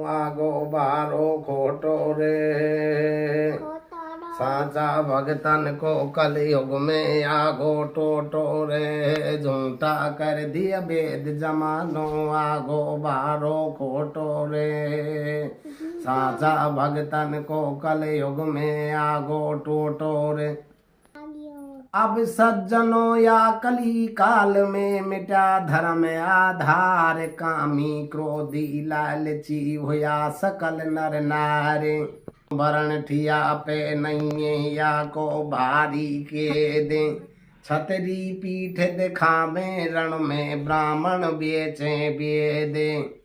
आगो बारो खोटो रे। साचा भगतन को कलयुग में आगो टोटो रे। झूठा कर दिया वेद जमानो आगो बारो खोटो रे। साचा भगतन को कलयुग में आगो टोटो रे। अब सज्जनों या कली काल में मिटा धर्म आधार। कामी क्रोधी लालची हुआ सकल नर नारे। वरण ठिया पे नहीं या को भारी के दे। छतरी पीठ दिखावे रण में ब्राह्मण बेचे बेदे।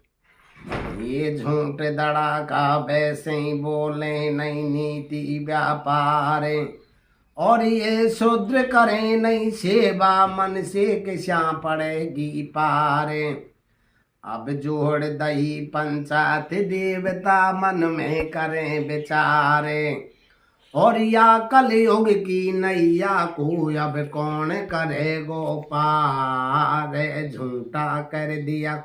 ये झूठ दड़ा का वैसे ही बोले नहीं नीति व्यापार। और ये शूद्र करें नहीं सेवा मन से किसा पड़ेगी पारे। अब जोड़ दही पंचायत देवता मन में करें विचारे। और या कलयुग की नैया को अब कौन करेगो पार। झूठा कर दिया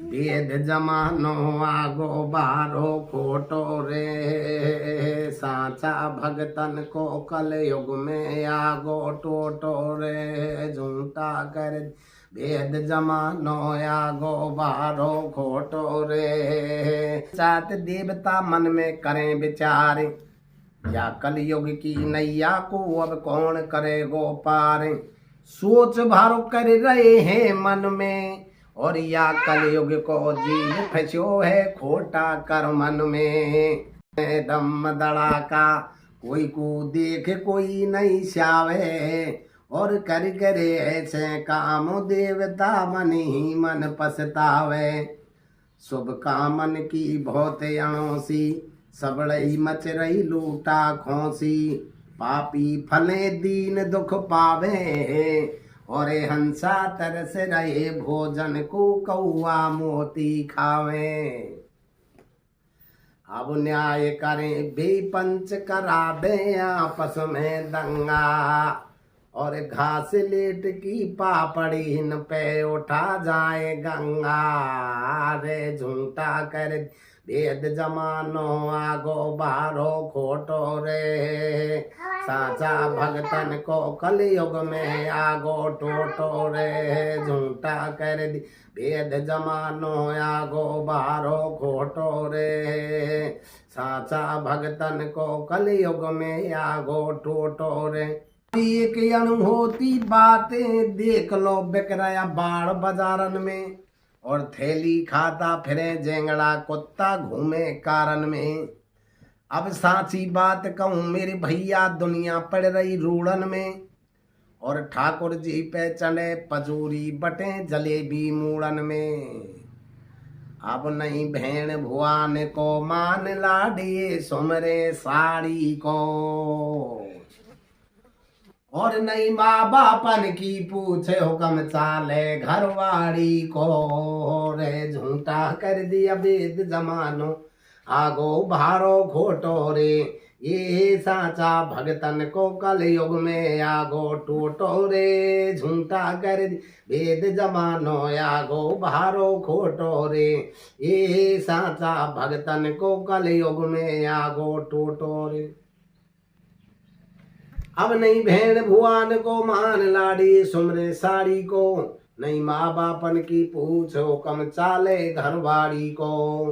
वेद जमानो आगो बारो खोटो रे। साचा भगतन को कलयुग में आगो टोटो रे। झूठा कर वेद जमानो आगो बारो खोटो रे। सात देवता मन में करें विचार। या कलयुग की नैया को अब कौन करेगो पार। सोच भारो कर रहे हैं मन में। और या कलयुग को जीव फंसो है खोटा कर मन में। दम दड़ा का कोई को देख कोई नहीं श्यावे। और कर करे ऐसे काम देवता मन ही मन पछतावे। शुभ कामन की बहुत अणोसी सबड़ई मच रही लूटा खोसी। पापी फले दीन दुख पावे। और हंसा तरस रहे भोजन को कौआ मोती खावे। अब न्याय करें बेपंच करा दे आपस में दंगा। और घास लेट की पापड़ी न पे उठा जाए गंगा रे। झूठा कर वेद जमानो आगो बारो खोटो रे। साचा भगतन को कलयुग में आगो टोटो रे। झूठा कर वेद जमानो आगो बारो खोटो रे। साचा भगतन को कलयुग में आगो टोटो रे। एक अनहोती बातें देख लो बिक रहा बाढ़ बाजारन में। और थैली खाता फिरे जेंगड़ा कुत्ता घूमे कारण में। अब साची बात कहूँ मेरे भैया दुनिया पड़ रही रूड़न में। और ठाकुर जी पे चढ़े पजूरी बटे जलेबी मूड़न में। अब नहीं भेड़ भुआन को मान लाडिए सुमरे साड़ी को। और नहीं माँ बापन की पूछे हुक्म चाले घरवाड़ी को रे। झूठा कर दिया वेद जमानो आगो भारो खोटो रे। ये साचा भगतन को कलयुग में आगो टोटो रे। झूठा कर वेद जमानो आगो भारो खोटो रे। ये साचा भगतन को कलयुग में आगो टोटो रे। अब नहीं भेड़ भुआन को मान लाड़ी सुमरे साड़ी को। नहीं माँ बापन की पूछो कम चाले घरवाड़ी को।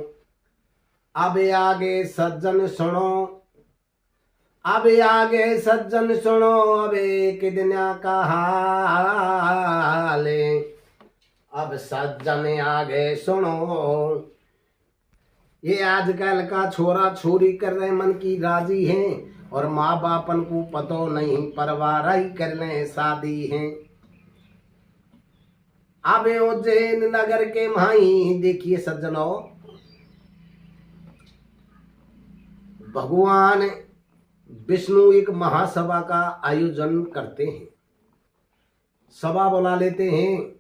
अब आगे सज्जन सुनो अब आगे सज्जन सुनो। अब एक दिन का हाल। अब सज्जन आगे सुनो। ये आजकल का छोरा छोरी कर रहे मन की राजी हैं। और माँ बापन को पतो नहीं परवाह ही कर ले शादी है। अब उज्जैन नगर के माई देखिए सज्जनों। भगवान विष्णु एक महासभा का आयोजन करते हैं। सभा बुला लेते हैं।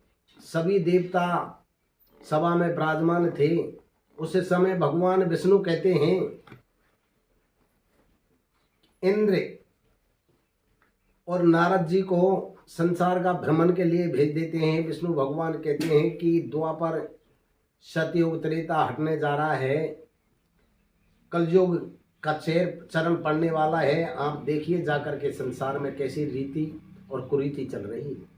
सभी देवता सभा में विराजमान थे। उस समय भगवान विष्णु कहते हैं इंद्र और नारद जी को संसार का भ्रमण के लिए भेज देते हैं। विष्णु भगवान कहते हैं कि द्वापर सतयुग त्रेता हटने जा रहा है, कलयुग का चरण पड़ने वाला है। आप देखिए जाकर के संसार में कैसी रीति और कुरीति चल रही है।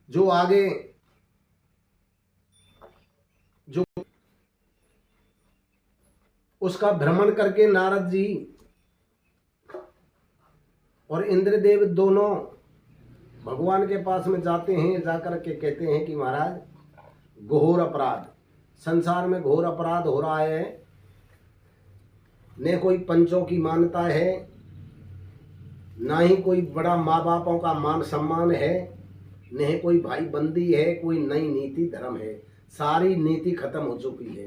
जो आगे जो उसका भ्रमण करके नारद जी और इंद्रदेव दोनों भगवान के पास में जाते हैं, जाकर के कहते हैं कि महाराज घोर अपराध, संसार में घोर अपराध हो रहा है। न कोई पंचों की मान्यता है, ना ही कोई बड़ा माँ बापों का मान सम्मान है, न कोई भाई बंदी है, कोई नई नीति धर्म है। सारी नीति खत्म हो चुकी है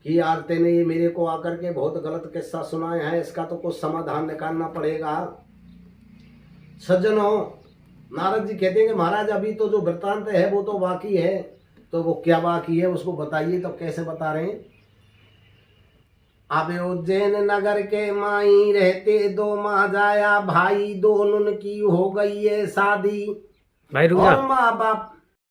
कि यार तेने ये मेरे को आकर के बहुत गलत किस्सा सुनाया है, इसका तो कुछ समाधान निकालना पड़ेगा। सज्जनों, नारद जी कहते हैं कि महाराज अभी तो जो वृत्तांत है वो तो बाकी है। तो वो क्या बाकी है उसको बताइए। तो कैसे बता रहे हैं? अब उज्जैन नगर के माई रहते दो महाजाया भाई, दोनों की हो गई है शादी। भाई रुक जा। और माँ बाप